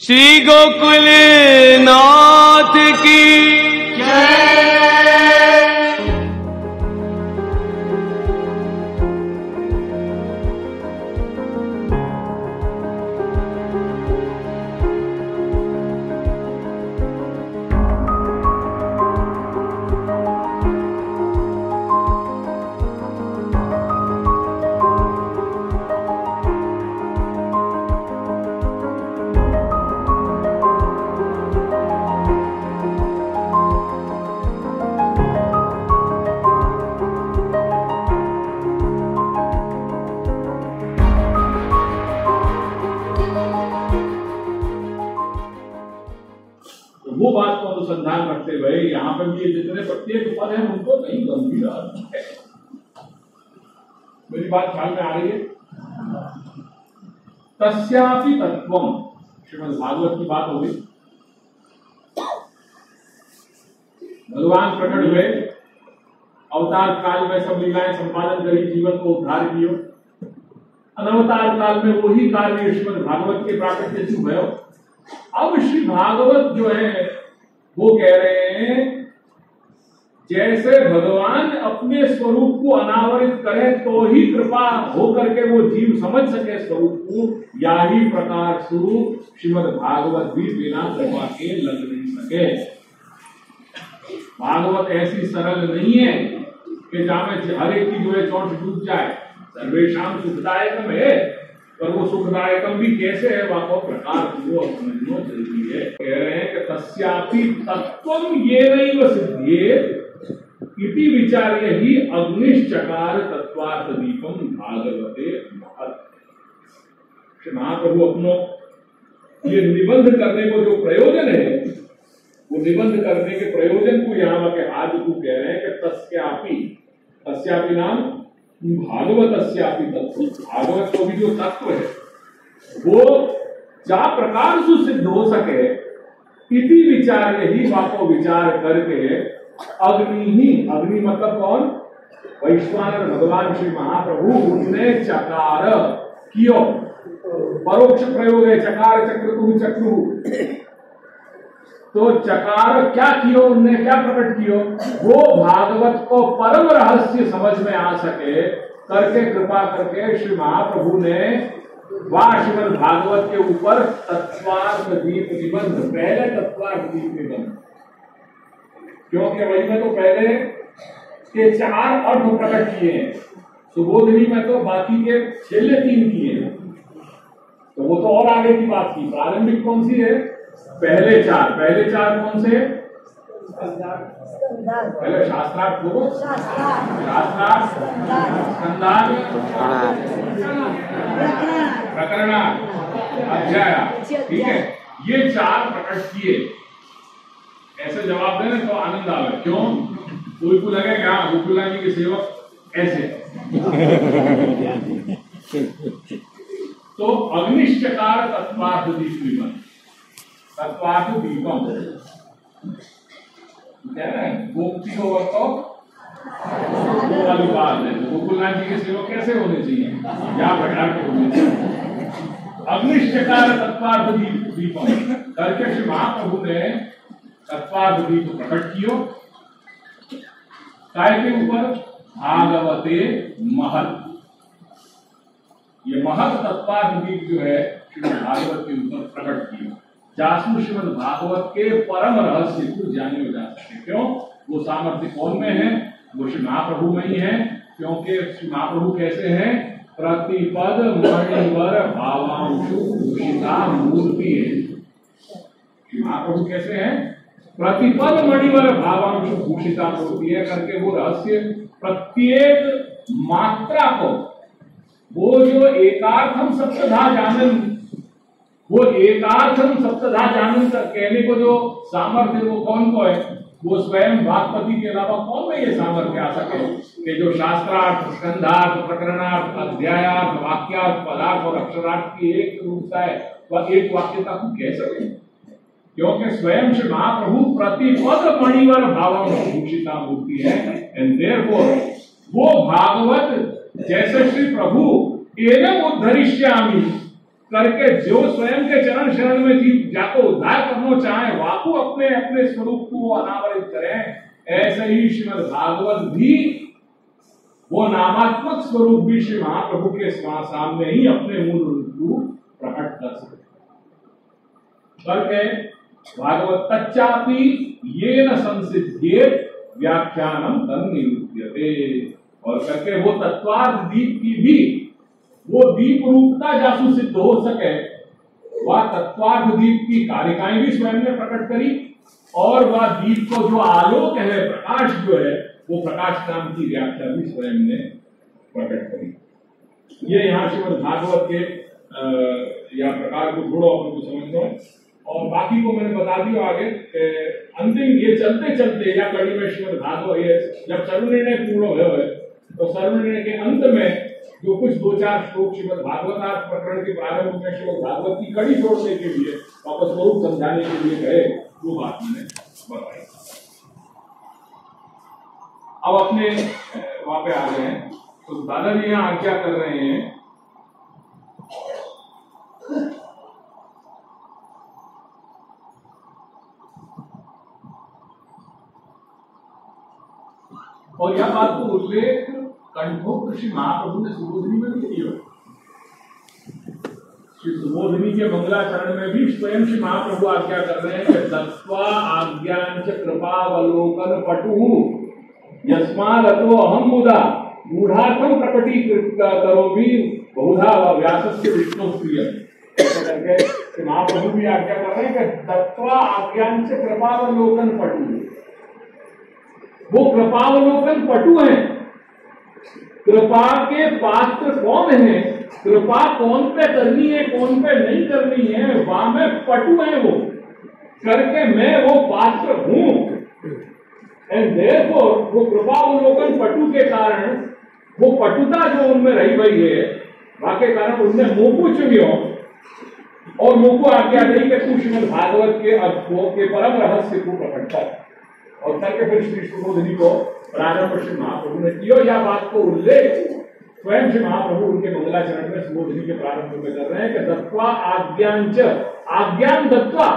श्री गोकुल नाथ की जय। वो बात को अनुसंधान रखते हुए यहाँ पे भी ये जितने प्रत्येक पद है उनको कहीं गंभीर अर्थ है। मेरी बात ख्याल में आ रही है? तस्यापि तत्वम, श्रीमद् भागवत की बात होगी। भगवान प्रकट हुए, अवतार काल में सब लीलाएं संपादन करी, जीवन को उद्धार कियो। अनवतार काल में वही कार्य श्रीमद् भागवत के प्राकट्य से भयो। अब श्री भागवत जो है वो कह रहे हैं जैसे भगवान अपने स्वरूप को अनावरित करे तो ही कृपा होकर के वो जीव समझ सके स्वरूप को, या ही प्रकार स्वरूप श्रीमद् भागवत भी बिना कृपा के लग नहीं सके। भागवत ऐसी सरल नहीं है कि जहां में हर एक की जो है चोट डूब जाए। सर्वेशाम सुखदायकम है, पर वो सुखदायकम भी कैसे है वाको प्रकार को समझना जरूरी है। कह रहे हैं कि तस्यापि तत्वम येनैव सिद्ध्येत् इति विचार्य ही अग्निश्चकार तत्वार्थ दीपम भागवते महत्। महाप्रभु अपनो ये निबंध करने को जो प्रयोजन है, वो निबंध करने के प्रयोजन को यहाँ के आज को कह रहे हैं कि तस्यापि नाम भागवतस्यापि तत्व। भागवत को भी जो तत्व है वो जा प्रकार से सिद्ध हो सके, इति विचार ही वाको विचार करके अग्नि मतलब कौन? वैश्वानर भगवान श्री महाप्रभु उन्हें चकार कियो। परोक्ष प्रयोग है, चकार चक्रु। तो चकार क्या कियो, उनने क्या प्रकट कियो? वो भागवत को परम रहस्य समझ में आ सके करके कृपा करके श्री महाप्रभु ने श्रीमद् भागवत के ऊपर तत्वार्थ दीप निबंध, पहले तत्वार्थ दीप निबंध, क्योंकि वही में तो पहले के 4 अर्थ प्रकट किए हैं, सुबोधनी में तो बाकी के छेले 3 किए हैं। तो वो तो और आगे की बात की। प्रारंभिक कौन सी है? पहले चार कौन से? पहले शास्त्रार्थ बोलो। शास्त्रार्थ, स्कंदार्थ, प्रकरणार्थ, अध्याय। ठीक है, ये 4 प्रकट किए। ऐसे जवाब देने तो आनंद आवे। क्यों? कोई को लगे क्या गोकुला जी के सेवक ऐसे। तो अग्निश्चकार तत्वार्थ दीप, तत्वार्थ दीपम कह रहे हैं। गोपी हो तो वो वाली बात है। गोकुलनाथ जी के सेवक कैसे होने चाहिए, या प्रकार के होने चाहिए। अग्निश्चकार तत्वार्थ दीपम करके श्री महाप्रभु ने तत्वार्थ दीप प्रकट कियो। काय के ऊपर? भागवते महत्। ये महत् तत्वार्थ दीप जो है श्री भागवत के ऊपर प्रकट किया, जासु श्रीमद् भागवत के परम रहस्य को जाने जा सके। क्यों? वो सामर्थ्य कौन में है? वो श्री महाप्रभु में ही है। क्योंकि श्री महाप्रभु कैसे हैं? प्रतिपद मणिवर भावांशु भूषिता मूर्ति है। श्री महाप्रभु कैसे हैं? प्रतिपद मणिवर भावांशु भूषिता मूर्ति है करके वो रहस्य प्रत्येक मात्रा को, वो जो एकार्थम सप्तधा जानन, वो एकार्थम सप्तधा जानन कहने को जो सामर्थ्य वो कौन को है? वो स्वयं भागवती के अलावा कौन में ये सामर्थ्य आ सके कि जो शास्त्रार्थ, स्कंधार्थ, प्रकरणार्थ, अध्यायार्थ, वाक्यार्थ, पदार्थ और अक्षरार्थ की एक रूपता है, वह एक वाक्यता को कह सके। क्योंकि स्वयं श्री महाप्रभु प्रतिपद मणिवर भावांशुभूषिता मूर्ति है। एंड देयरफॉर वो भागवत जैसे श्री प्रभु एनम उद्धरिष्यामि करके जो स्वयं के चरण शरण में जीव जाको उद्धार करना चाहे वाकू अपने अपने स्वरूप को अनावरित करें। ऐसे ही श्रीमद् भागवत भी वो नामात्मक स्वरूप भी श्री महाप्रभु के सामने ही अपने मूल रूप को प्रकट कर सकते करके भागवत तच्चापि ये न संसिद्धे व्याख्यानम तन्निरूप्यते। और करके वो तत्वार्थ दीप की भी वो दीप रूपता जासु सिद्ध हो सके, वह तत्वार्थ दीप की कारिकाएं भी स्वयं ने प्रकट करी और वह दीप को जो आलोक है, प्रकाश जो है, वो प्रकाश नाम की व्याख्या भी स्वयं ने प्रकट करी। ये यहाँ श्रीमद् भागवत के या प्रकार को थोड़ा अपन को समझ लो और बाकी को मैंने बता दिया आगे। अंतिम ये चलते चलते या कड़ी में श्रीमद् भागवत ये जब सर्वनिर्णय पूर्ण हुए तो सर्वनिर्णय के अंत में जो कुछ 2-4 श्लोक श्रीमद् भागवत प्रकरण के प्रारंभ में श्रीमद् भागवत की कड़ी छोड़ने के लिए वापस स्वरूप समझाने के लिए गए, वो बात मैंने बताई। अब अपने वहां पे आ गए हैं तो दादाजी यहाँ आज्ञा कर रहे हैं और यह बात को उल्लेख कंठोक्त श्री महाप्रभु ने सुबोधिनी में भी किया। श्री सुबोधिनी के मंगलाचरण में भी स्वयं श्री महाप्रभु आज्ञा कर रहे हैं कि दत्वा आज्ञांच कृपावलोकन पटु यस्मादतो अहम मुदा मूढ़ार्थम प्रकटीकृत करोमि बहुधा व्यासस्य विष्णु प्रिय। करके श्री महाप्रभु भी आज्ञा कर रहे हैं कि दत्वा आज्ञांच कृपावलोकन पटु। वो कृपावलोकन पटु हैं। कृपा के पात्र कौन है, कृपा कौन पे करनी है कौन पे नहीं करनी है, वहां में पटु है वो करके मैं वो पात्र हूं। एंड देयरफॉर वो कृपावलोकन पटु के कारण वो पटुता जो उनमें रही हुई है, वाके कारण उनने मुंह को चुनियो और मुंह को आज्ञा दी कि तू श्रीमद् भागवत के अर्थों के परम रहस्य को प्रकट कर। और करके फिर श्री सुबोधिनी को प्रारंभ श्री महाप्रभु ने किया। यह बात को उल्लेख स्वयं श्री महाप्रभु उनके मंगलाचरण में सुबोधिनी के प्रारंभ में कर रहे हैं कि दत्वा आज्ञांच, आज्ञान दत्वा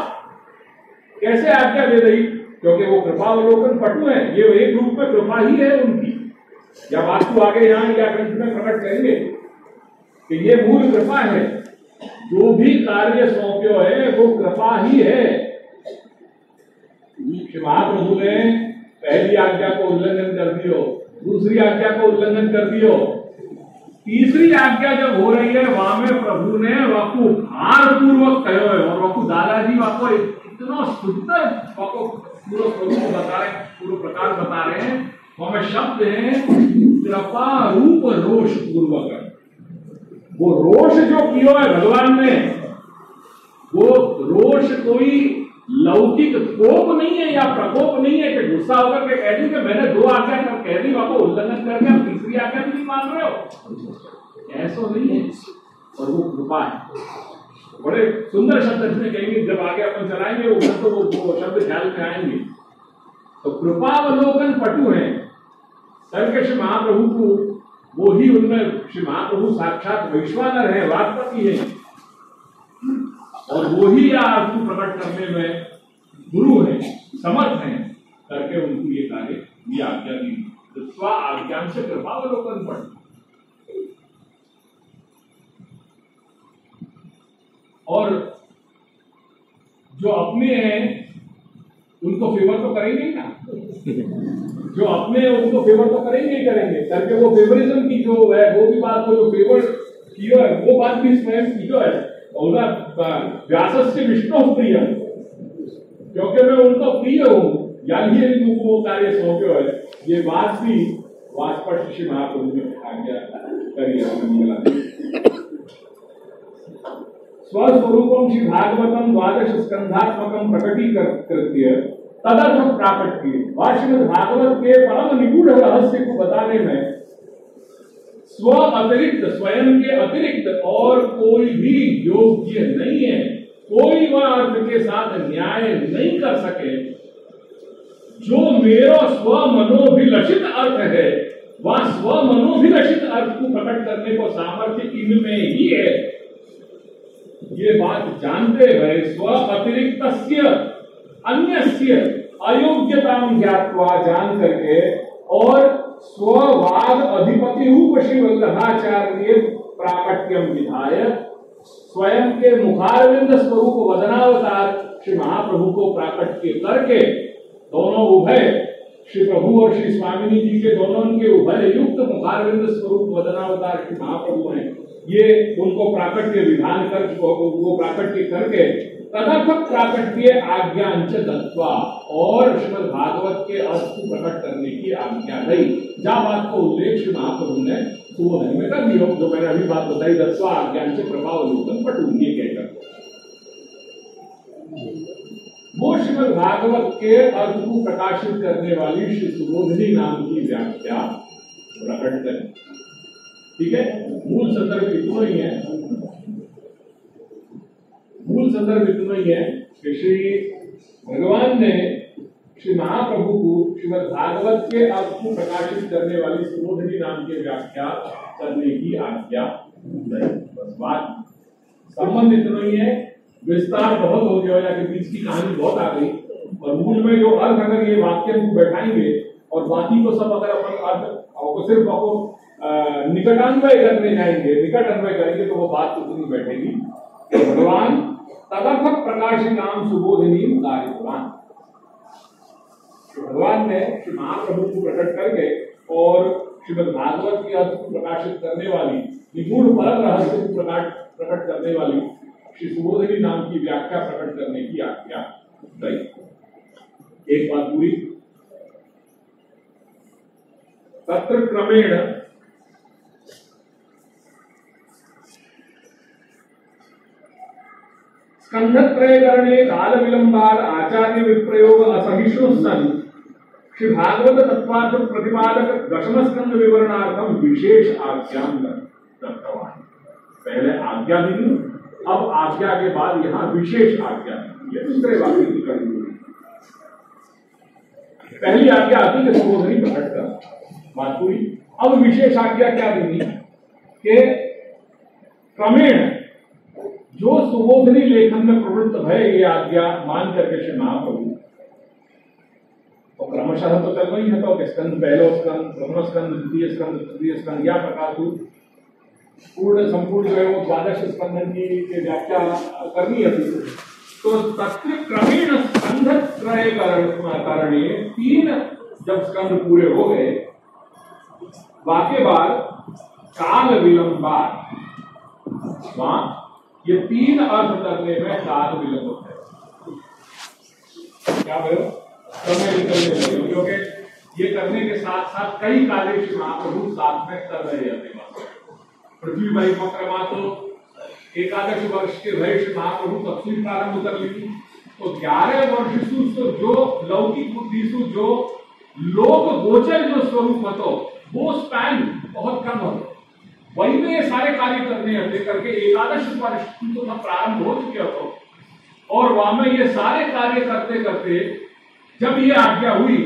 कैसे आज्ञा दे रही, क्योंकि वो कृपावलोकन पटु है, ये एक रूप में कृपा ही है उनकी। या बात को आगे यहाँ या ग्रंथ में प्रकट करेंगे कि ये मूल कृपा है, जो भी कार्य सौंप्यो है वो कृपा ही है। महाप्रभु ने पहली आज्ञा को उल्लंघन कर दियो, दूसरी आज्ञा को उल्लंघन कर दियो, तीसरी आज्ञा जब हो रही है वहां में प्रभु ने वाकु भार पूर्वक कहो है और वाकु दादाजी वाको इतना सुंदर वाको पूरा स्वरूप बता रहे, पूरा प्रकार बता रहे हैं। वहां में शब्द है कृपा रूप रोष पूर्वक। वो रोष जो किया है भगवान ने, वो रोष कोई लौकिक कोप नहीं है या प्रकोप नहीं है कि गुस्सा होकर के कह दी कि मैंने 2 आज्ञा कह दी, आपको उल्लंघन करके आप तीसरी आज्ञा भी नहीं मान रहे हो, ऐसा नहीं है। और वो कृपा है। बड़े सुंदर शब्द इसमें कहेंगे, जब आगे अपन चलाएंगे वो शब्द ख्याल में आएंगे। तो कृपावलोकन पटु है करके श्री महाप्रभु को वो ही उनमें श्री महाप्रभु साक्षात वैश्वानर है, वास्तव है और वो ही अर्थ को प्रकट करने में गुरु है, समर्थ है करके उनको ये कार्य ये आज्ञा दी। तो स्व आज्ञान से कृपावलोकन पड़ और जो अपने हैं उनको फेवर तो करेंगे ही ना, जो अपने उनको फेवर तो करेंगे ही करेंगे करके वो फेवरिज्म की जो है वो भी बात को जो फेवर किया है वो बात भी स्वयं किया है। व्यासस्य विष्णु प्रिय, क्योंकि मैं उनको प्रिय हूं, यानी उनको वो कार्य सौंपे है। ये बात भी वास्पष्ट श्री महाप्रभु ने आज्ञा करी है। स्वस्वरूपम श्री भागवतम 12 स्कंधात्मकम प्रकटीकृत्य तदर्थ प्राकट्य। श्रीमद् भागवत के परम निगूढ़ रहस्य को बताने में स्व अतिरिक्त, स्वयं के अतिरिक्त और कोई भी योग्य नहीं है, कोई वह अर्थ के साथ न्याय नहीं कर सके। जो मेरा स्व मनोभिलषित अर्थ है वह स्व मनोभिलषित अर्थ को प्रकट करने को सामर्थ्य इनमें ही है। ये बात जानते हुए स्व अतिरिक्तस्य अन्यस्य अयोग्यतां ज्ञात्वा जान करके और स्ववाद अधिपति रूप श्री वल्लभाचार्य प्राकट्यम विधाय स्वयं के मुखारविंद स्वरूप वदनावतार श्री महाप्रभु को प्राकट्य करके दोनों उभय श्री प्रभु और श्री स्वामिनी जी के दोनों के उभय युक्त मुखारविंद स्वरूप वदनावतार श्री महाप्रभु हैं, ये उनको प्राकट्य विधान कर वो प्राकट्य करके तदर्थ प्राकट्य आज्ञांच दत्वा और श्रीमद् भागवत के अर्थ को प्रकट करने की आज्ञा दी। जहाँ बात को उल्लेख श्री महाप्रभु ने सुबोधन में कर दिया, जो मैंने अभी बात बताई, दत्वा आज्ञांच प्रभावलोकन पटु ये कहकर वो श्रीमद् भागवत के अर्थ को प्रकाशित करने वाली श्री सुबोधनी नाम की व्याख्या प्रकट करें। ठीक है, मूल संदर्भ इतना ही है, मूल संदर्भ इतना ही है कि श्री भगवान ने श्री महाप्रभु को श्रीमद् भागवत के अर्थ को प्रकाशित करने वाली सुबोधनी नाम की व्याख्या करने की आज्ञा दी। बस बात संबंध इतना ही है, विस्तार बहुत हो गया या कि बीच की कहानी बहुत आ गई, और मूल में जो अर्थ अगर ये वाक्य को बैठाएंगे और बाकी को सब अगर अपन अर्थ को सिर्फ आपको निकटान्वय करने जाएंगे, निकट अन्वय करेंगे तो वो बात उतनी बैठेगी। भगवान तदर्थ प्रकाशिकाम सुबोधिनी उदारितवान, भगवान ने श्री महाप्रभु को प्रकट करके और श्रीमद् भागवत के अर्थ को प्रकाशित करने वाली निगूढ़ परम रहस्य को प्रकट करने वाली श्री सुबोधिनी नाम की व्याख्या प्रकट करने की आज्ञा दी। एक बात पूरी, तत्र क्रमेण स्कंधत्रयकरणे काल विलंबाद आचार्य विप्रयोग असहिष्णु सन श्री भागवत तत्वार्थ प्रतिपादक दशम स्कंध विवरणार्थम विशेष आज्ञा दत्तवान। पहले आज्ञा दी, अब आज्ञा के बाद यहाँ विशेष आज्ञा दी। ये दूसरे वाक्य की कड़ी हुई। पहली आज्ञा आती है सुबोधनी प्रकट कर, बात पूरी। अब विशेष आज्ञा क्या दी कि क्रमेण जो सुबोधनी लेखन में प्रवृत्त है ये आज्ञा मान करके श्री महाप्रभु तो क्रमशः तो चल रही है, तो स्कंद पहलो स्कंद, प्रथम स्कंद, द्वितीय स्कंद, तृतीय स्कंद, या प्रकार पूर्ण संपूर्ण जो है वो द्वादश स्कंदन की व्याख्या करनी है। तो तत्र क्रमेण स्कंध त्रय करणे 3 जब स्कंद पूरे हो गए, वाके बाद काल विलंबाद, वहां ये 3 अर्थ करने में काल विलंब है। क्या बोलो? समय निकलने लगे, क्योंकि ये करने के साथ साथ कई कार्य श्री महाप्रभु साथ में कर रहे हैं। पृथ्वी परिक्रमा तो 11 वर्ष के भय श्री महाप्रभु तब से प्रारंभ कर ली, तो 11 वर्ष तो जो लौकिक बुद्धि जो लोक गोचर जो स्वरूप हो वो स्पैन बहुत कम हो, वही में ये सारे कार्य करने हैं करके 11 वर्ष तो प्रारंभ हो चुके हो, और वहां में ये सारे कार्य करते करते जब ये आज्ञा हुई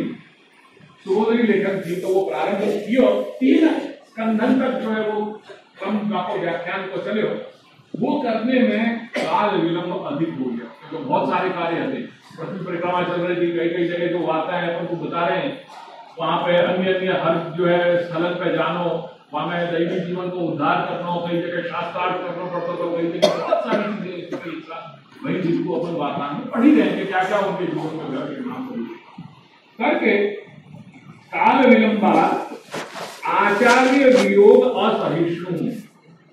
सुबोधनी लेखन की, तो वो प्रारंभ की और 3 स्कंधन तक जो है वो कम व्याख्यान को चले हो, वो करने में काल विलंब अधिक हो गया। तो बहुत सारे कार्य थे, पृथ्वी परिक्रमा चल रही थी, कई कई जगह जो वार्ता है अपन को बता रहे हैं, वहां पे अन्य अन्य हर जो है स्थलन पे जानो, वहां में दैनिक जीवन को उद्धार करना हो, कई जगह शास्त्रार्थ करना पड़ता था, कई जगह बहुत सारी चीजें वही जिसको अपन वार्ता में पढ़ी रहेंगे क्या क्या उनके जीवन में करके काल विलंबा आचार्य वियोग असहिष्णु,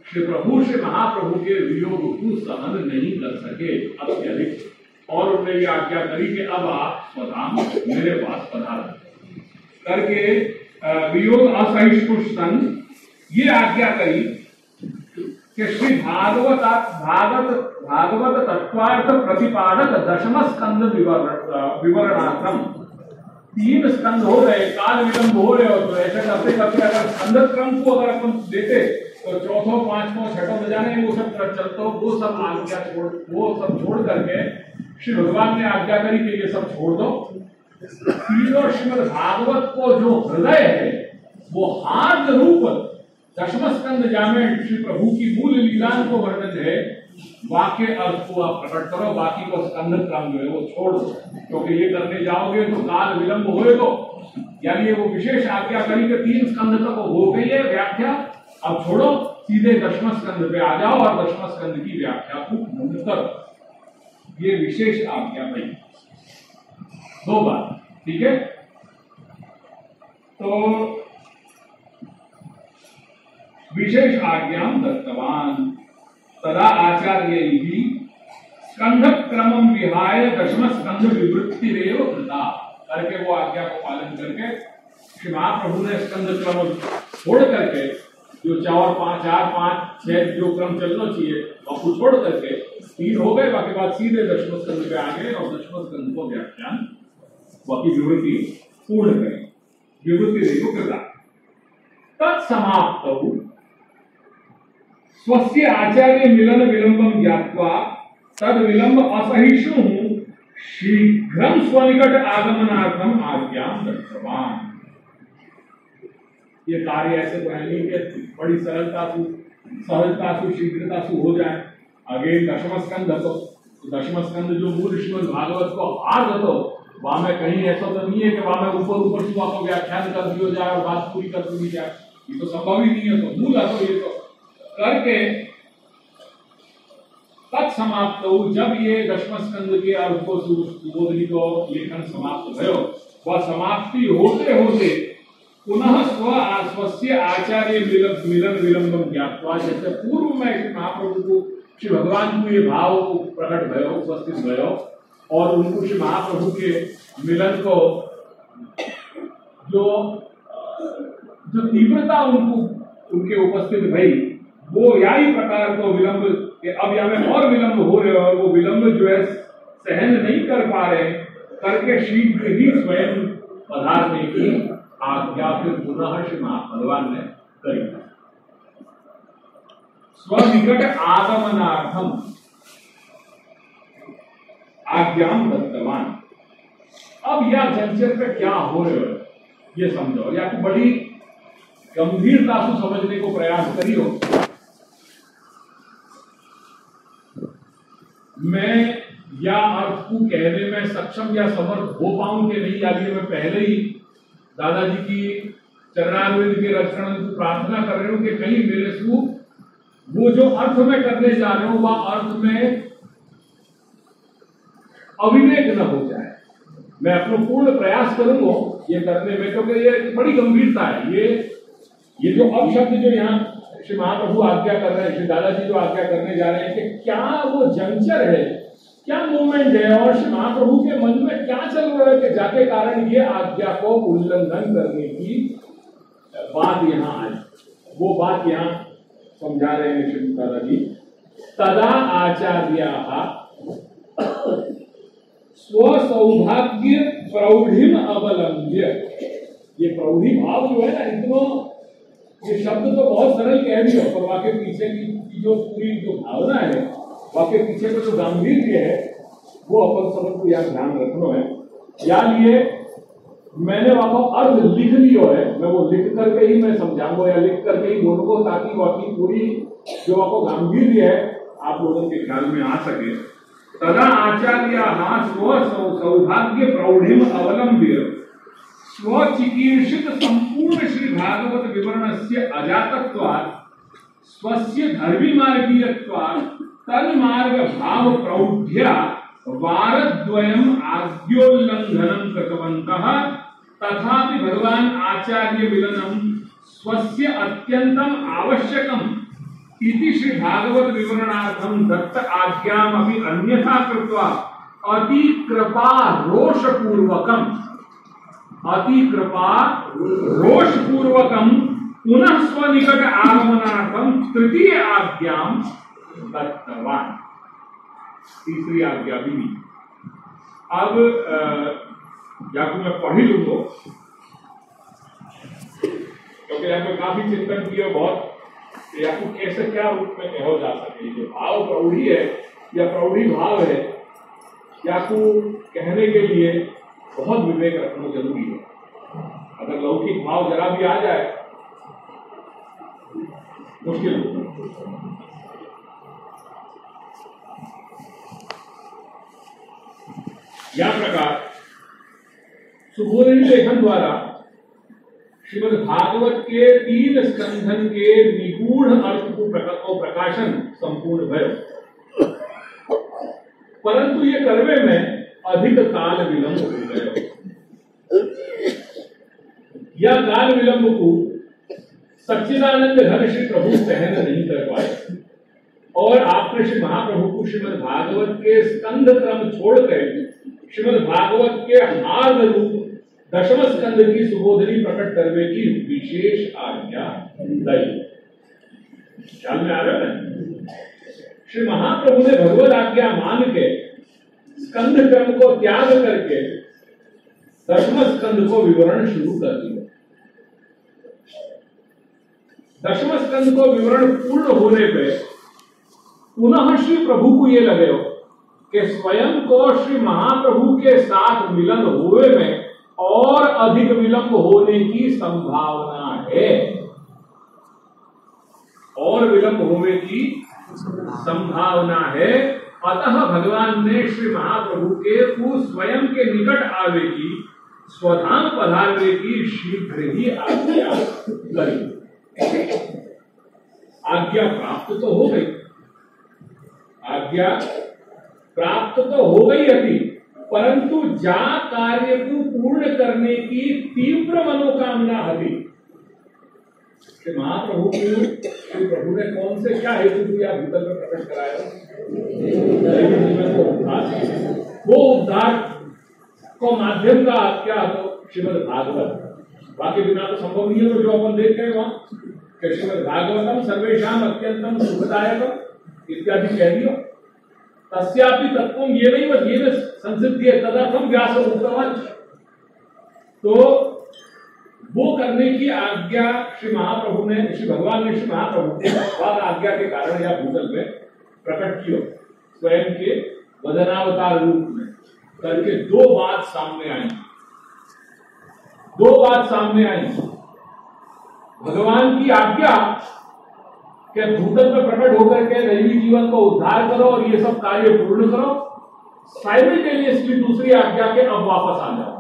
श्री प्रभु श्री महाप्रभु के वियोग को सहन नहीं कर सके अत्यधिक, और उन्होंने ये आज्ञा करी कि अब आप स्वधाम मेरे पास पधार करके वियोग असहिष्णु सन ये आज्ञा करी कि श्री भागवत तत्वार्थ प्रतिपादक दशम स्कंद विवरणार्थम 3 स्कंद हो गए, काल विलंब हो रहे हो, तो ऐसा करते करते अगर स्कंद क्रम को अगर अपन देते तो चौथों, पांचों, छठों में जाने वो सब चलते, वो सब आज्ञा छोड़ करके श्री भगवान ने आज्ञा करी कि ये सब छोड़ दो। तीनों श्रीमद् भागवत को जो हृदय है वो हाथ रूप दशम स्कंद जामे श्री प्रभु की मूल लीला को वर्णन है, वाक्य अर्थ को आप प्रकट करो, बाकी को स्कंध क्रम जो है वो छोड़ दो, क्योंकि ये करने जाओगे तो काल विलंब होएगा। यानी वो विशेष आज्ञा करी के 3 स्कंध तक हो गई है व्याख्या, अब छोड़ो, सीधे दशम स्कंध पे आ जाओ और दशम स्कंध की व्याख्या को पूर्ण करो। ये विशेष आज्ञा नहीं, 2 बात, ठीक है। तो विशेष आज्ञा दत्तवान तदा आचार्य ही स्कंध क्रमम विहाय दशम स्कंध विवृत्ति रेव कृता करके वो आज्ञा को पालन करके श्री महाप्रभु ने स्कंध क्रम छोड़ करके जो 4, 5, 6 जो क्रम चलना चाहिए वो छोड़ करके 3 हो गए, बाकी बात सीधे दशम स्कंध पे आ गए और दशम स्कंध को व्याख्यान बाकी विवृत्ति पूर्ण करें, विवृत्ति रेव कृता तत्समाप्तौ स्वस्य आचार्य मिलन विलंबम ज्ञात्वा तद विलंब असहिष्णु शीघ्रम स्वनिकट आगमनार्थम आज्ञाम दत्तवान। ये कार्य ऐसे तो है नहीं कि बड़ी सरलता से, सहजता से, शीघ्रता से हो जाए। आगे दशम स्कंध तो दशम स्कंध जो मूल श्रीमद् भागवत को आर्ध तो वहां में कहीं ऐसा तो नहीं है कि वहां में ऊपर से आपको व्याख्यान कर दिया जाए और बात पूरी कर दी जाए, ये तो संभव ही नहीं है। तो मूल है तो ये तो करके तत्समाप्त हो, जब ये दशम स्कंद के अर्थ को सुबोधित लेखन समाप्त भयो, वह समाप्ति होते होते पुनः स्वस्य आचार्य मिलन विलंबम ज्ञात्वा, जैसे पूर्व में श्री महाप्रभु को श्री भगवान को ये भाव को प्रकट भयो, उपस्थित भयो और उनको श्री महाप्रभु के मिलन को जो तीव्रता उनको उनके उपस्थित भई, वो यही प्रकार को विलंब अब यहाँ में और विलंब हो रहे और वो विलंब जो है सहन नहीं कर पा रहे करके शीघ्र ही स्वयं पधारने की आज्ञा फिर पुनः श्री भगवान ने करी। स्वनिकट आगमनार्थम आज्ञाम दत्तवान। अब यह जंचर पे क्या हो रहे हो ये समझो, या तो बड़ी गंभीरता से समझने को प्रयास करियो। मैं या अर्थ को कहने में सक्षम या समर्थ हो पाऊं कि नहीं, या मैं पहले ही दादाजी की चरणारविंद के रक्षण को प्रार्थना कर रही हूं कि कहीं मेरे से वो जो अर्थ में करने जा रहे हूं वह अर्थ में अविवेक न हो जाए। मैं अपना पूर्ण प्रयास करूंगा ये करने में, क्योंकि ये बड़ी गंभीरता है। ये जो अपशब्द जो यहाँ श्री महाप्रभु आज्ञा कर रहे हैं, श्री दादाजी जो आज्ञा करने जा रहे हैं कि क्या वो जंक्चर है, क्या मूवमेंट है और श्री महाप्रभु के मन में क्या चल रहा है कि जाके कारण ये आज्ञा को उल्लंघन करने की बात यहाँ आई, वो बात यहाँ समझा रहे हैं श्री दादाजी। तदा आचार्य स्व सौभाग्य प्रौढ़िम अवलंब्य, ये प्रौढ़ी भाव जो है ना, इतना ये शब्द तो बहुत सरल कह दिया, पर वाकई पीछे की जो पूरी जो भावना है, वाकई पीछे का जो गांभीर्य है वो अपन सबको यहाँ ध्यान रखना है। या लिए मैंने वहां पर अर्थ लिख लियो है, मैं वो लिख करके ही मैं समझाऊंगा या लिख करके ही बोलूंगा, ताकि वाकई पूरी जो आपको गांभीर्य है आप लोगों के ख्याल में आ सके। तदा आचार्य स्व सौभाग्य प्रौढ़िम अवलंब्य स्वचिकीर्षित संपूर्ण श्री भागवत विवरणस्य अजातत्वात् स्वस्य धर्मी मार्गीयत्वात् तन्मार्ग भाव प्रौढ़्या वारद्वयम् आज्ञोल्लंघनं कृतवन्तः, तथापि भगवान आचार्य मिलनं स्वस्य अत्यन्तम् आवश्यकम् इति श्री भागवत विवरणार्थं दत्त आज्ञामपि अन्यथा कृत्वा अति कृपा रोषपूर्वकं पुनः स्वनिकट आगमनार्थं तृतीय आज्ञाम दत्तवान। तीसरी आज्ञा भी दी। अब या तो मैं पढ़ ही लूंगा, क्योंकि यहाँ पे काफी चिंतन किया बहुत, या तो कैसे क्या रूप में कहो जा सके। जो भाव प्रौढ़ी है या प्रौढ़ी भाव है, या तो कहने के लिए बहुत विवेक रखना जरूरी है। अगर लौकिक भाव जरा भी आ जाए मुश्किल। या प्रकार सुबोधिनी लेखन द्वारा श्रीमद् भागवत के 3 स्कंधन के निगूढ़ अर्थ को प्रकाशन संपूर्ण भयो, परंतु ये करवे में अधिक काल विलंब हो गयो। यह काल विलंब को सच्चिदानंद घन श्री प्रभु सहन नहीं कर पाए और आपने श्री महाप्रभु को श्रीमद् भागवत के स्कंध क्रम छोड़कर श्रीमद् भागवत के हार्द रूप 10वें स्कंध की सुबोधनी प्रकट करने की विशेष आज्ञा दी। ख्याल में आ रहा है? श्री महाप्रभु ने भगवत आज्ञा मान के स्कंध क्रम को त्याग करके 10वें स्कंध को विवरण शुरू कर दिया। 10वें स्कंध को विवरण पूर्ण होने पे पुनः श्री प्रभु को ये लगे कि स्वयं को श्री महाप्रभु के साथ मिलन हुए में और अधिक विलंब होने की संभावना है, और विलंब होने की संभावना है। अतः भगवान ने श्री महाप्रभु के स्वयं के निकट आवे की स्वधाम पधारने की शीघ्र ही आज्ञा करी। आज्ञा प्राप्त तो हो गई, आज्ञा प्राप्त तो हो गई थी, परंतु जा कार्य को पूर्ण करने की तीव्र मनोकामना थी। श्री महाप्रभु को श्री प्रभु ने कौन से क्या हेतु दिया भूतल में प्रकट कराया? वो उद्धार को माध्यम का क्या तो श्रीमद् भागवत, बाकी बिना तो संभव नहीं है। तो जो अपन देख रहे वहां कि श्रीमद् भागवतम सर्वेशाम अत्यंतम सुखदायकम इत्यादि कह दियो। तस्यापि तत्वम ये नहीं बस ये संसिद्धि तदर्थम व्यास उत्तमन। तो वो करने की आज्ञा श्री महाप्रभु ने, श्री भगवान ने श्री महाप्रभु के बाद आज्ञा के कारण या भूतल में प्रकट किया स्वयं के वदनावतार रूप में करके। दो बात सामने आई, दो बात सामने आई। भगवान की आज्ञा कि भूतल पर प्रकट होकर के दैवी जीवन को उद्धार करो और ये सब कार्य पूर्ण करो, साइमल्टेनियसली दूसरी आज्ञा के अब वापस आ जाओ।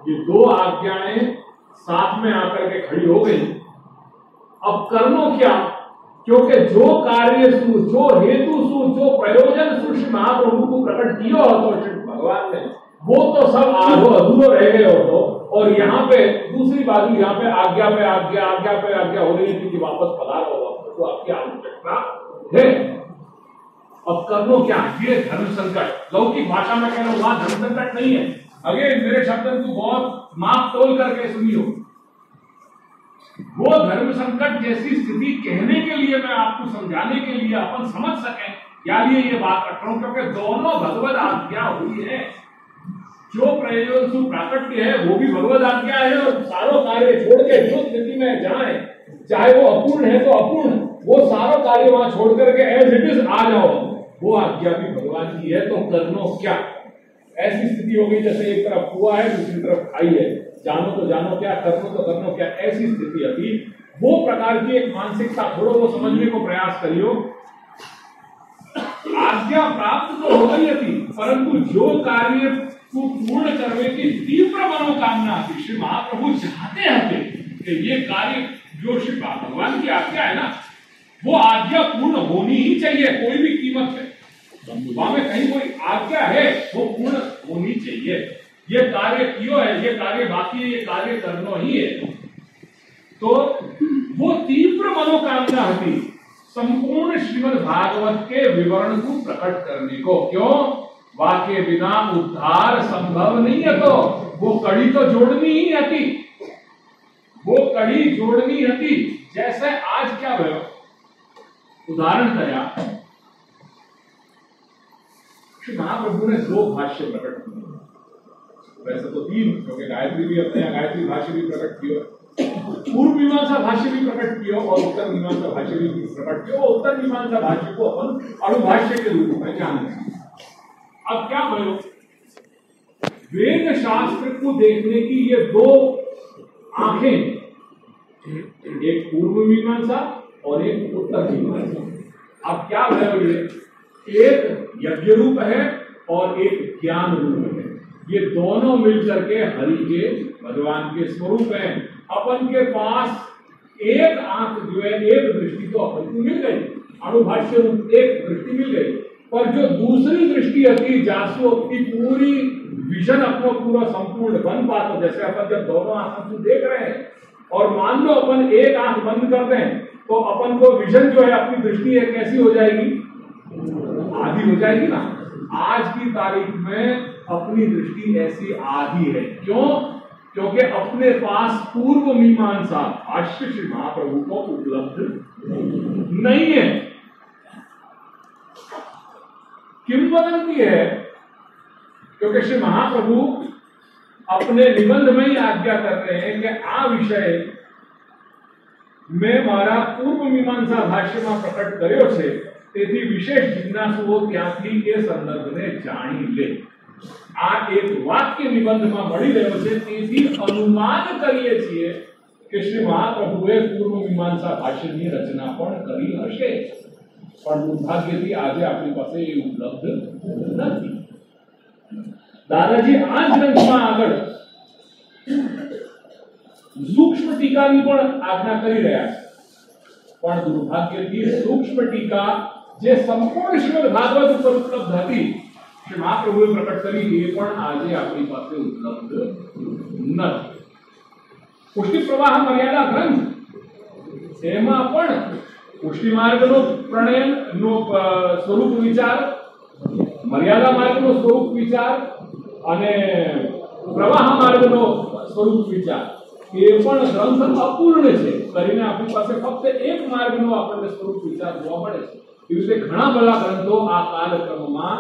ये दो आज्ञाएं साथ में आकर के खड़ी हो गई। अब करनो क्या? क्योंकि जो कार्य सु, जो हेतु सु, जो प्रयोजन सु श्री महाप्रभु को प्रकट किया हो तो श्री भगवान ने, वो तो सब आधो अधूरो रह गए हो। तो और यहाँ पे दूसरी बाजू, यहाँ पे आज्ञा पे आज्ञा, आज्ञा पे आज्ञा हो रही है कि वापस पधारो, तो आपकी आवश्यकता है। अब करनो क्या? ये धर्म संकट, लौकिक भाषा में कह रहा हूं, वहां धर्म संकट नहीं है। अगर मेरे शब्द को बहुत माप तोल करके सुनियो, वो धर्म संकट जैसी स्थिति कहने के लिए, मैं आपको समझाने के लिए, अपन समझ सके या लिए ये बात रख रहा हूं, क्योंकि दोनों भगवत आज्ञा हुई है। जो प्रयोजन सु प्राकट्य है वो भी भगवत आज्ञा है, और सारों कार्य छोड़ के जो स्थिति में जाए, चाहे वो अपूर्ण है तो अपूर्ण, वो सारों कार्य वहां छोड़ करके एज इट इज आ जाओ, वो आज्ञा भी भगवान की है। तो करनो क्या? ऐसी स्थिति हो गई जैसे एक तरफ कुआं है, दूसरी तरफ खाई है, जानो तो जानो क्या, करनो तो करनो क्या, ऐसी स्थिति अभी। वो प्रकार की एक मानसिकता थोड़ा वो समझने को प्रयास करियो। आज्ञा प्राप्त तो हो गई थी, परंतु जो कार्य को पूर्ण करने की तीव्र मनोकामना थी। श्री महाप्रभु चाहते हैं कि ये कार्य जो श्री भगवान की आज्ञा है ना, वो आज्ञा पूर्ण होनी ही चाहिए कोई भी कीमत पे। वहां में कहीं कोई आज्ञा है वो पूर्ण होनी चाहिए। ये कार्य कियो है, ये कार्य बाकी है, ये कार्य करना ही है। तो वो तीव्र मनोकामना थी संपूर्ण श्रीमद् भागवत के विवरण को प्रकट करने को। क्यों? वाके बिना उद्धार संभव नहीं है। तो वो कड़ी तो जोड़नी ही थी, वो कड़ी जोड़नी थी। जैसे आज क्या हुआ, उदाहरण दया, श्री महाप्रभु ने 2 भाष्य प्रकट किए, वैसे तो 3, क्योंकि गायत्री भी अपने गायत्री भाष्य भी प्रकट किया, पूर्व मीमांसा भाष्य भी प्रकट किया और उत्तर मीमांसा भाष्य भी प्रकट किया। उत्तर मीमांसा भाष्य को अपन अणुभाष्य के रूप में जानते हैं। अब क्या बोलो, वेद शास्त्र को देखने की ये 2 आंखें, एक पूर्व मीमांसा और एक उत्तर मीमांसा। अब क्या बोलो, ये एक यज्ञ रूप है और एक ज्ञान रूप है। ये दोनों मिलकर के हरि के भगवान के स्वरूप हैं। अपन के पास एक आंख जो है, एक दृष्टि तो अपन को मिल गई, अणुभाष्य रूप एक दृष्टि मिल गई, पर जो दूसरी दृष्टि होती जासु अपनी पूरी विजन अपना पूरा संपूर्ण बन पाता। जैसे अपन जब दोनों आंखों से देख रहे हैं और मान लो अपन एक आंख बंद कर दें तो अपन को विजन जो है, अपनी दृष्टि है कैसी हो जाएगी, आधी हो जाएगी ना। आज की तारीख में अपनी दृष्टि ऐसी आधी है। क्यों? क्योंकि अपने पास पूर्व मीमांसा भाष्य श्री महाप्रभु को उपलब्ध नहीं है। किंवदंती है, क्योंकि श्री महाप्रभु अपने निबंध में ही आज्ञा कर रहे हैं कि आ विषय में मारा पूर्व मीमांसा भाष्य में प्रकट કર્યો છે, તેથી વિશેષ જિજ્ઞાસુઓ ત્યાંથી એ સંદર્ભને જાણી લે। આ એક વાક્ય નિબંધમાં મળી રહ્યો છે, તેથી અનુમાન કરીએ છીએ કે શ્રી મહાપ્રભુએ પૂર્વ મીમાંસા ભાષ્યની રચના પણ કરી હશે, પણ દુર્ભાગ્યથી આજે આપણી પાસે એ ઉપલબ્ધ નથી। દાદાજી આ જ ગ્રંથમાં આગળ सूक्ष्म टीका ની પણ આજ્ઞા કરી રહ્યા છે, પણ દુર્ભાગ્યથી सूक्ष्म टीका જે સંપૂર્ણ શ્રીમદ ભાગવત ઉપર ઉપલબ્ધ હતી, શ્રી મહાપ્રભુએ પ્રકટ કરી, એ પણ આજે આપણી પાસે ઉપલબ્ધ નથી। પુષ્ટિ પ્રવાહ મર્યાદા ગ્રંથ એમાં પણ પુષ્ટિ માર્ગનો પ્રણયનનો સ્વરૂપ વિચાર, મર્યાદા માર્ગનો સ્વરૂપ વિચાર અને પ્રવાહ માર્ગનો સ્વરૂપ વિચાર એ પણ ગ્રંથ અપૂર્ણ છે કરીને આપણી પાસે ફક્ત એક માર્ગનો આપણને સ્વરૂપ વિચાર જોવા મળે છે। એ રીતે ઘણા બધા ગ્રંથો આ કાલક્રમમાં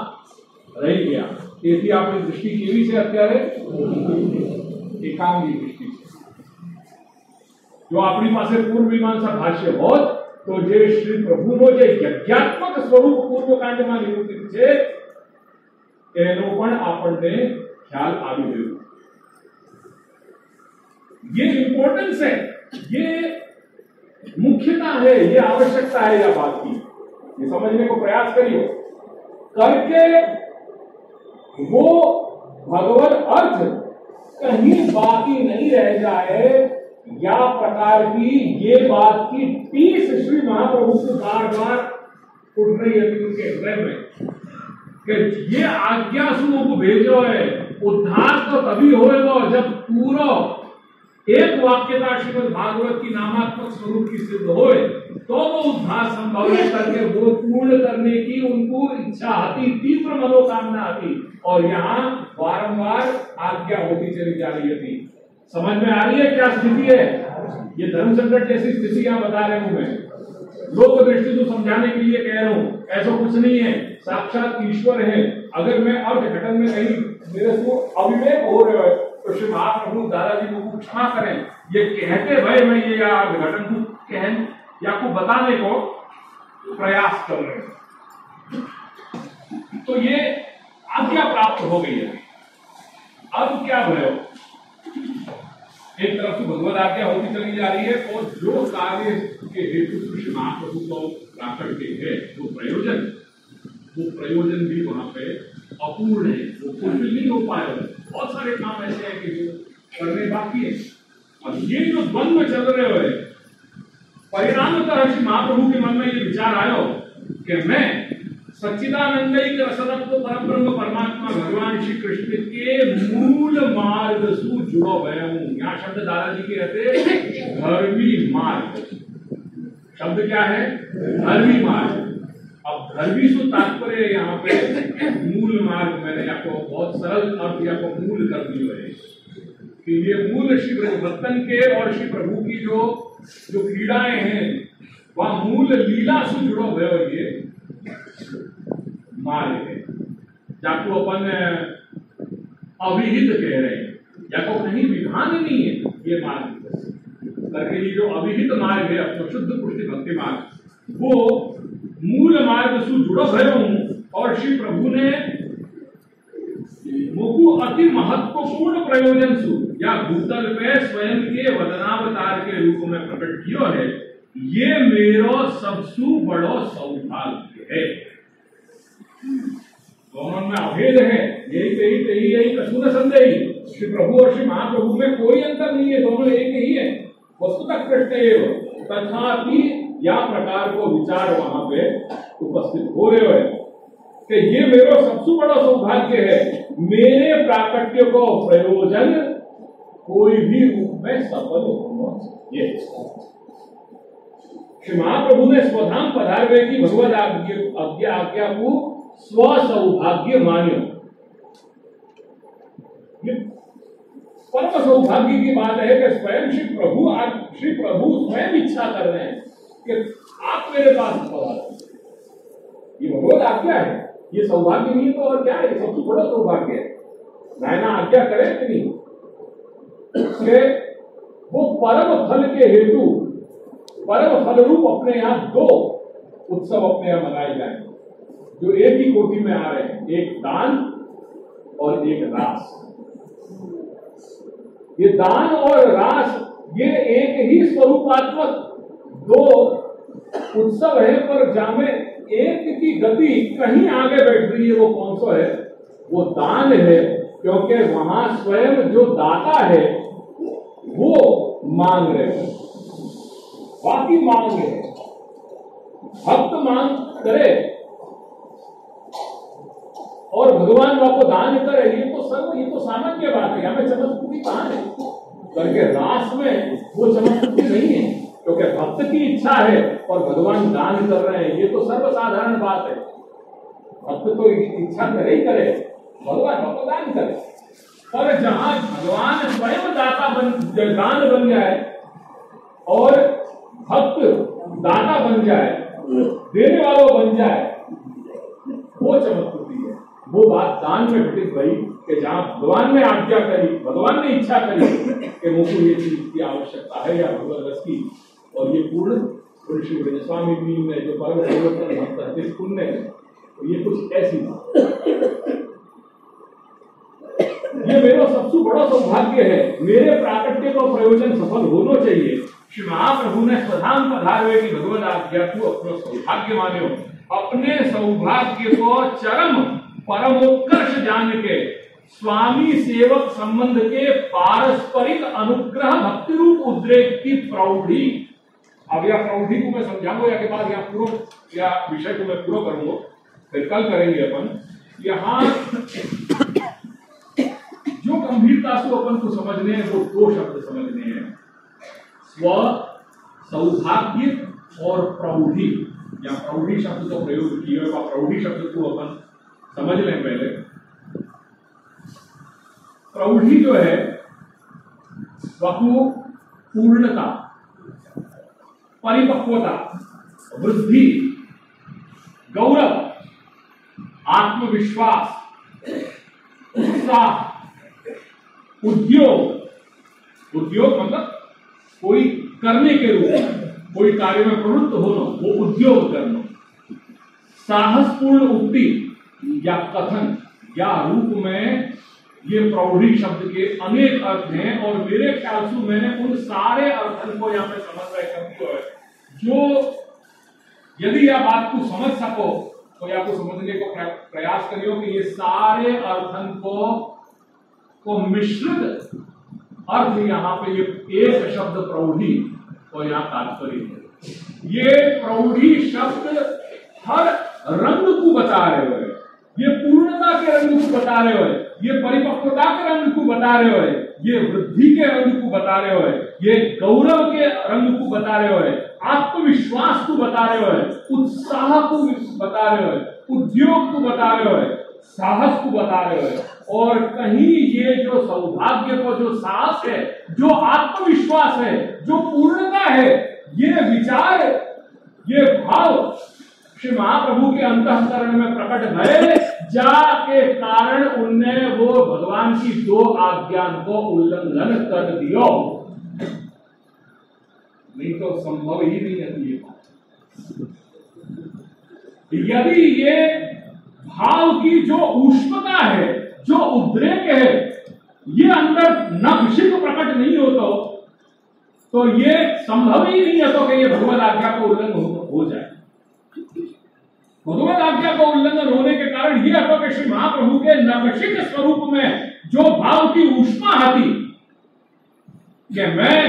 રહી ગયા। તેથી આપણી દૃષ્ટિ કેવી છે અત્યારે? એકાંગી દૃષ્ટિ છે। જો આપણી પાસે પૂર્વ મીમાંસા ભાષ્ય હોત તો જે શ્રી પ્રભુનો જે યજ્ઞાત્મક સ્વરૂપ પૂર્વકાંડમાં નિરૂપિત છે એનો પણ આપણને ખ્યાલ આવી ગયો। ये इंपॉर्टेंस है, ये मुख्यता है, ये आवश्यकता है या बात की, ये समझने को प्रयास करिए करके वो भगवत अर्थ कहीं बाकी नहीं रह जाए, या प्रकार की ये बात की टीस श्री महाप्रभु को बार बार उठ रही है उनके हृदय में कि ये आज्ञा सुनो को भेजो है। उद्धार तो तभी होएगा जब पूरा एक वाक्यता श्रीमद भागवत की नामात्मक स्वरूप की सिद्ध होए, तो वो उद्धार संभव है करके वो पूर्ण करने की उनको इच्छा आती, तीव्र मनोकामना आती, और यहाँ बारंबार आज्ञा होती चली जा रही थी। समझ में आ रही है क्या स्थिति है? ये धर्म संकट जैसी स्थिति यहाँ बता रहे हूं मैं, लोक दृष्टि को समझाने के लिए कह रहा हूं। ऐसा कुछ नहीं है, साक्षात ईश्वर है। अगर मैं अर्थ घटन में कहीं मेरे को अविवेक हो रहे हो तो श्री महाप्रभु दादाजी को क्षमा करें। ये कहते भाई मैं ये घटन को कहन या को बताने को प्रयास कर रहे हैं, तो ये आज्ञा प्राप्त हो गई है। अब क्या भयो, एक तरफ से भगवत आज्ञा होती चली जा रही है, और जो कार्य के हेतु श्री महाप्रभु को प्राकट है वो प्रयोजन भी वहां पे अपूर्ण है, वो फुलफिल नहीं हो पाएगा। बहुत सारे काम ऐसे हैं कि जो करने बाकी है। और ये जो द्वंद्व चल रहे हुए परिणामतः श्री महाप्रभु के मन में ये विचार आयो कि मैं सच्चिदानंदिक रसरत्व परब्रह्म परमात्मा भगवान श्री कृष्ण के मूल मार्ग से जुड़ो गया हूं। यहाँ शब्द दादाजी के रहते धर्मी मार्ग। शब्द क्या है? धर्मी मार्ग। अब धर्मी से तात्पर्य यहाँ पे मूल मार्ग, मैंने आपको बहुत सरल अर्थ आपको मूल कर दिया है कि ये मूल श्री ब्रजभक्तन के और श्री प्रभु की जो क्रीड़ाएं हैं वह मूल लीला से जुड़ो भयो ये मार्ग है, जाको अपन अविहित कह रहे हैं, जाको कहीं विधान नहीं है ये मार्ग करके। ये जो अविहित मार्ग है अपना शुद्ध पुष्टि भक्ति मार्ग, वो मूल मार्ग से जुड़ो भयो हूं। और श्री प्रभु ने मुकु अति महत्वपूर्ण प्रयोजन सु या भूतल पे स्वयं के वदनावतार के रूप में प्रकट किया है। ये मेरो सबसु बड़ो सौभाग्य है। दोनों में अभेद है, यही कछु न संदेही। श्री प्रभु और श्री महाप्रभु में कोई अंतर नहीं है, दोनों एक ही है। वस्तुतः कृष्ण एवं, तथापि या प्रकार को विचार वहां पे उपस्थित हो रहे हैं कि ये मेरा सबसे बड़ा सौभाग्य है, मेरे प्राकट्य को प्रयोजन कोई भी रूप में सफल होना चाहिए। श्री महाप्रभु ने स्वधाम पधारवे की भगवद आज्ञा को स्व सौभाग्य मान्यो। ये परम सौभाग्य की बात है कि स्वयं श्री प्रभु स्वयं इच्छा कर रहे हैं कि आप मेरे पास पधारो। ये भगवद आज्ञा है, ये सौभाग्य नहीं तो और क्या है, सबसे बड़ा सौभाग्य है। नायना आज्ञा करे कि नहीं, वो परम फल के हेतु परम फल रूप अपने यहाँ दो उत्सव अपने यहाँ मनाए जाएंगे जो एक ही कोटि में आ रहे हैं, एक दान और एक रास। ये दान और रास ये एक ही स्वरूपात्मक दो उत्सव है, पर जामे एक की गति कहीं आगे बैठ रही है। वो कौन सा है? वो दान है, क्योंकि वहां स्वयं जो दाता है वो मांग रहे हैं, बाकी मांग रहे हैं। भक्त मांग करे और भगवान आपको दान करे, ये तो सामान्य बात है। यहाँ पे चमत्कृति कहां है? करके रास में वो चमत्कृति नहीं है, क्योंकि भक्त की इच्छा है और भगवान दान कर रहे हैं, ये तो सर्वसाधारण बात है। भक्त तो इच्छा करे ही करे, भगवान आपको दान करे। पर जहां भगवान स्वयं दान बन जाए और भक्त दाता बन जाए, देने वालों बन जाए, वो चमत्कृति है। वो बात दान में घटित भई कि जहां भगवान ने आज्ञा करी, भगवान ने इच्छा करी कि मुझको ये चीज की आवश्यकता है या भगवत रस की, और ये पूर्ण श्री ब्रज स्वामी जी ने जो परम परिवर्तन भक्त है पुण्य है, तो ये कुछ ऐसी बात। ये मेरा सबसे बड़ा सौभाग्य है, मेरे प्राकट्य का प्रयोजन सफल होना चाहिए। श्री महाप्रभु ने स्वधाम पधारवे की भगवद आज्ञा को अपना सौभाग्य मान्यो। अपने सौभाग्य को चरम परमोत्कर्ष जान के स्वामी सेवक संबंध के पारस्परिक अनुग्रह भक्ति रूप उद्रेक की प्रौढ़ी। अब यह प्रौढ़ी को मैं समझाऊंगा या के बाद यहाँ पूरा या विषय को मैं पूरा करूंगा, फिर कल करेंगे अपन। यहाँ जो गंभीरता से अपन को समझने हैं वो दो शब्द समझने हैं, स्व सौभाग्य और प्रौढ़ी। या प्रौढ़ी शब्द का प्रयोग किया है, प्रौढ़ी शब्द को अपन समझ लें पहले। प्रौढ़ी जो है वह पूर्णता, परिपक्वता, वृद्धि, गौरव, आत्मविश्वास, उत्साह, उद्योग। उद्योग मतलब कोई करने के रूप में, कोई कार्य में प्रवृत्त होना, वो उद्योग करना। साहसपूर्ण उक्ति या कथन या रूप में ये प्रौढ़ी शब्द के अनेक अर्थ हैं, और मेरे ख्याल से मैंने उन सारे अर्थों को यहाँ पे समन्वय कर दिया है, जो यदि आप बात को समझ सको तो या को समझने को प्रयास करियो कि ये सारे अर्थन को मिश्रित अर्थ यहाँ पे ये एक शब्द प्रौढ़ी और यहाँ तात्पर्य है। ये प्रौढ़ी शब्द हर रंग को बता रहे हो, ये पूर्णता के रंग को बता रहे हो, ये परिपक्वता के रंग को बता रहे हो, ये वृद्धि के रंग को बता रहे हो, ये गौरव के रंग को बता रहे हो, आत्मविश्वास को बता रहे हो, उत्साह को बता रहे हो, उद्योग को बता रहे हो, साहस को बता रहे हो। और कहीं ये जो सौभाग्य को, जो साहस है, जो आत्मविश्वास है, जो पूर्णता है, ये विचार, ये भाव श्री महाप्रभु के अंतःकरण में प्रकट भय, जाके कारण उनने वो भगवान की दो आज्ञा को उल्लंघन कर दियो, नहीं तो संभव ही नहीं है ये बात। यदि ये भाव की जो ऊष्मता है, जो उद्रेक है, ये अंदर न विषय प्रकट नहीं होता तो ये संभव ही नहीं है तो कि ये भगवद आज्ञा को उल्लंघन हो जाए। भगवत आज्ञा का उल्लंघन होने के कारण यह हुआ कि श्री महाप्रभु के नवशिक स्वरूप में जो भाव की ऊष्मा आती कि मैं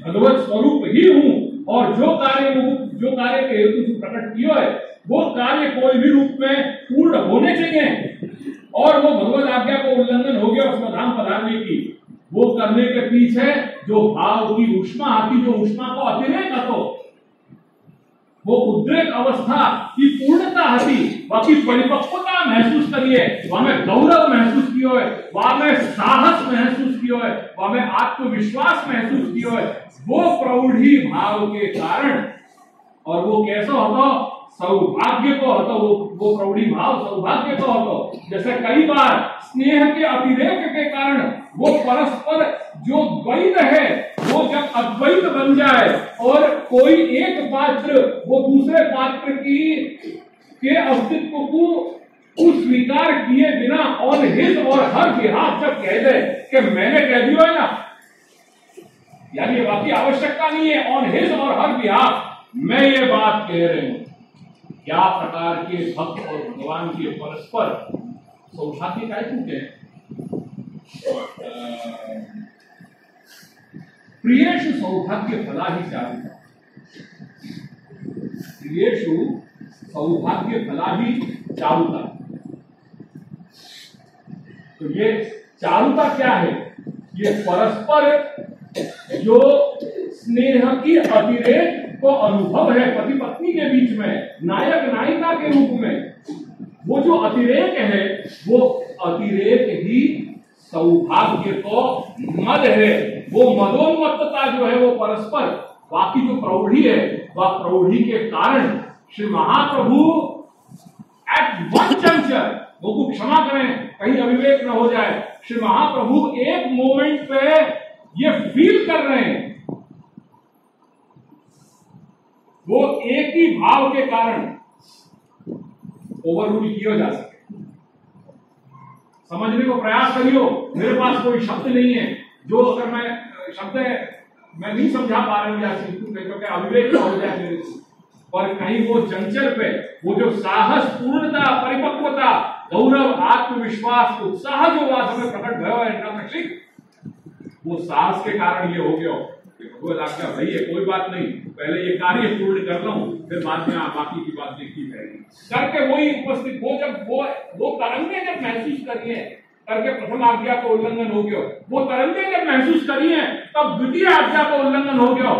भगवत स्वरूप ही हूं और जो कार्य के हेतु से प्रकट किया है वो कार्य कोई भी रूप में पूर्ण होने चाहिए, और वो भगवत आज्ञा का उल्लंघन हो गया उसमें धाम पधारने की, वो करने के पीछे जो भाव की ऊष्मा आती, जो ऊष्मा को अतिरेक आतो, वो उद्रेक अवस्था की पूर्णता आती, बाकी परिपक्वता महसूस करिए, वहां में गौरव महसूस किया है, वहां में साहस महसूस किया है, वहां में आत्मविश्वास महसूस किया है, वो प्रौढ़ी भाव के कारण। और वो कैसा होता? सौभाग्य को होता, वो प्रौढ़ी भाव सौभाग्य को होता। जैसे कई बार स्नेह के अतिरेक के कारण वो परस्पर जो द्वैत है वो जब अद्वैत बन जाए और कोई एक पात्र वो दूसरे पात्र के अस्तित्व को स्वीकार किए बिना ऑन हिज और हर बिहाफ जब कह दे कि मैंने कह दिया है ना, यानी बाकी आवश्यकता नहीं है, ऑन हिज और हर बिहाफ मैं ये बात कह रही हूं। क्या प्रकार के भक्त और भगवान के परस्पर सौभाग्य का हैं। प्रियेषु सौभाग्य फला ही चारुता, प्रियेषु सौभाग्य फला ही चारुता। तो ये चारुता क्या है? ये परस्पर जो स्नेह की अतिरेक को अनुभव है पति पत्नी के बीच में, नायक नायिका के रूप में, वो जो अतिरेक है वो अतिरेक ही सौभाग्य को मद है। वो मदोन्मत्तता जो है वो परस्पर, बाकी जो प्रौढ़ी है वह प्रौढ़ी के कारण Shri Mahaprabhu eight one juncture, वो क्षमा करें कहीं अविवेक न हो जाए, श्री महाप्रभु एक मोमेंट पे ये फील कर रहे हैं, वो एक ही भाव के कारण ओवररूल किया जा सके। समझने को प्रयास करियो। मेरे पास कोई शब्द नहीं है जो अगर मैं शब्द मैं नहीं समझा पा रहा हूं या क्योंकि अविवेक हो जाए मेरे से, पर कहीं वो जंक्चर पे वो जो साहस, पूर्णता, परिपक्वता, गौरव, आत्मविश्वास, उत्साह जो वास्तव में प्रकट भयो है, वो साहस के कारण ये हो गया। भगवत आज्ञा भाई है, कोई बात नहीं, पहले ये कार्य पूर्ण कर लूं फिर बाद में बाकी की बात देखी जाएगी करके वही उपस्थित वो जब वो तरंगे जब महसूस करिए करके प्रथम आज्ञा का उल्लंघन हो गया, वो तरंगे जब महसूस करिए तब द्वितीय आज्ञा का उल्लंघन हो गया,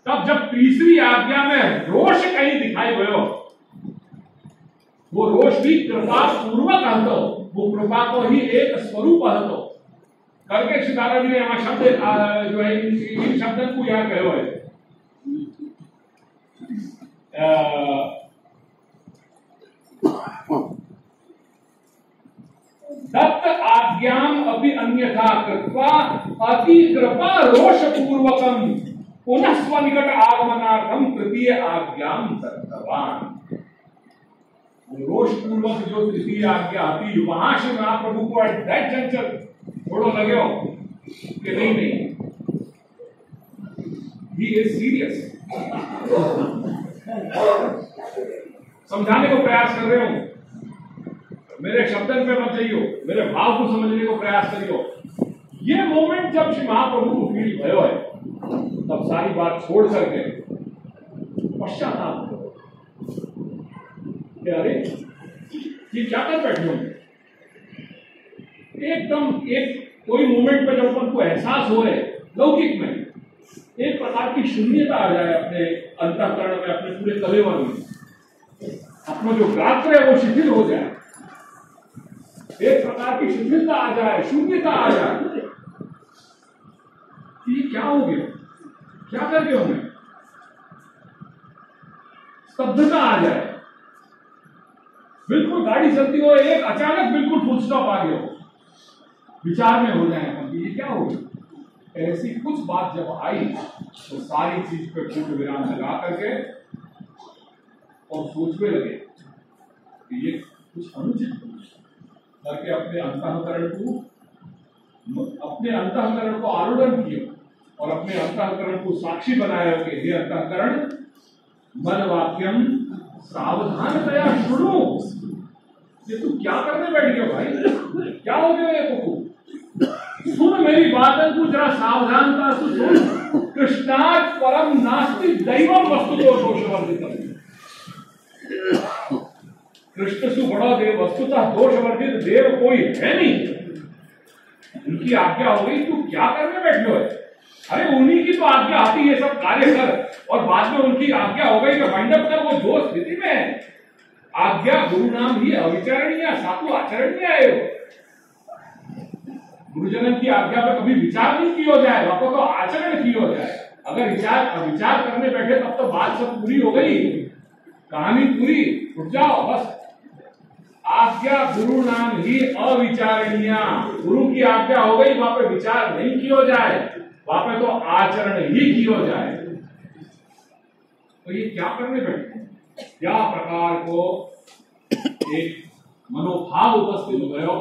तब जब तीसरी आज्ञा में रोष कहीं दिखाई गयो, वो रोष भी कृपा पूर्वक हतो, वो कृपा को ही एक स्वरूप हतो करके सितारा जी ने यहाँ शब्द जो है इन शब्दों को यहाँ कहो है। दत्त आज्ञाम अपि अन्यथा कृत्वा अति कृपा रोष पूर्वकम पुनः स्वनिकट आगमनार्थम तृतीय आज्ञाम दत्तवान। रोष पूर्वक जो तृतीय आज्ञा आती वहां श्री महाप्रभु को एट दैट जंक्शन थोड़ा लगे हो कि नहीं ही इज सीरियस। समझाने को प्रयास कर रहे हो, मेरे शब्दन पे मत जाइयो, मेरे भाव को समझने को प्रयास करियो। ये मोमेंट जब श्री महाप्रभु को फील भयो है तब सारी बात छोड़ करके पश्चाताप करो कि अरे ये क्या कर बैठे हो। एकदम एक कोई मोमेंट पे जब अपन को एहसास हो है लौकिक में एक प्रकार की शून्यता आ जाए अपने अंतःकरण में, अपने पूरे कलेवर में, अपना जो गात्र है वो शिथिल हो जाए, एक प्रकार की शिथिलता आ जाए, शून्यता आ जाए कि क्या हो गया, क्या कर गए हमें, स्तब्धता आ जाए, बिल्कुल गाड़ी चलती हो एक अचानक बिल्कुल फुल स्टॉप आ गया हो, विचार में हो जाए अपन ये क्या हो गया। ऐसी कुछ बात जब आई तो सारी चीज पे पूर्ण विराम लगा करके और सोचने लगे कि ये कुछ अनुचित करके अपने अंतःकरण को आरूढ़ किया और अपने अंतःकरण को साक्षी बनाया कि हे अंतःकरण मन वाक्यम सावधानतया सुनो। ये तू क्या करने बैठ गया भाई? क्या हो गया ये को? सुन मेरी बातन तू जरा सावधानता से सुन। कृष्णात् परम नास्ति दैवम वस्तुतो दोषवर्जितम्। कृष्ण से बड़ा देव वस्तुतः दोषवर्जित देव कोई है नहीं। उनकी आज्ञा हो गई, तू क्या करने बैठे हो? अरे उन्हीं की तो आज्ञा आती है सब कार्य कर, और बाद में उनकी आज्ञा हो गई कि वाइंडअप कर। वो जो स्थिति में है, आज्ञा गुरु नाम ही अविचारणीय सातु आचरणीय है। गुरुजनन की आज्ञा पर कभी विचार नहीं किया जाए, वापस तो आचरण किया जाए। अगर विचार करने बैठे तब तो बात सब पूरी हो गई, कहानी पूरी, उठ जाओ बस। आज्ञा गुरु नाम ही अविचारणीय। गुरु की आज्ञा हो गई, वहां पे विचार नहीं किया जाए, वहां पे तो आचरण ही किया जाए। तो ये क्या करने बैठे? क्या प्रकार को एक मनोभाव उपस्थित भयो,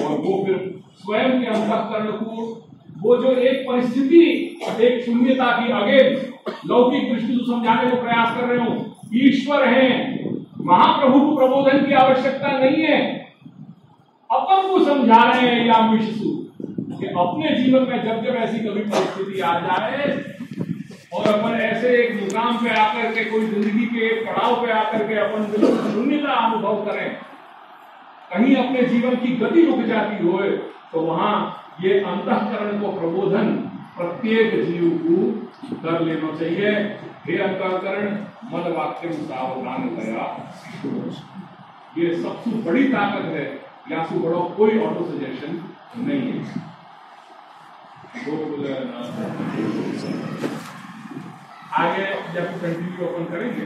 और वो फिर स्वयं के अंतःकरण को वो जो एक परिस्थिति, एक शून्यता की आगे लौकिक दृष्टि से समझाने को प्रयास कर रहे हूं। ईश्वर है, महाप्रभु को प्रबोधन की आवश्यकता नहीं है। अपन को समझा रहे हैं या विश्व कि अपने जीवन में जब जब ऐसी कभी परिस्थिति आ जाए और अपन ऐसे एक मुकाम पे आकर के, कोई जिंदगी के एक पड़ाव पे आकर के अपन बिल्कुल शून्यता अनुभव करें, कहीं अपने जीवन की गति रुक जाती हो, तो वहां ये अंतःकरण को प्रबोधन प्रत्येक जीव को कर लेना चाहिए। हे अंतःकरण मन वाक्य सावधान गया, ये सबसे बड़ी ताकत है। या से बड़ा कोई ऑटो सजेशन नहीं है। आगे जब कंटिन्यू अपन करेंगे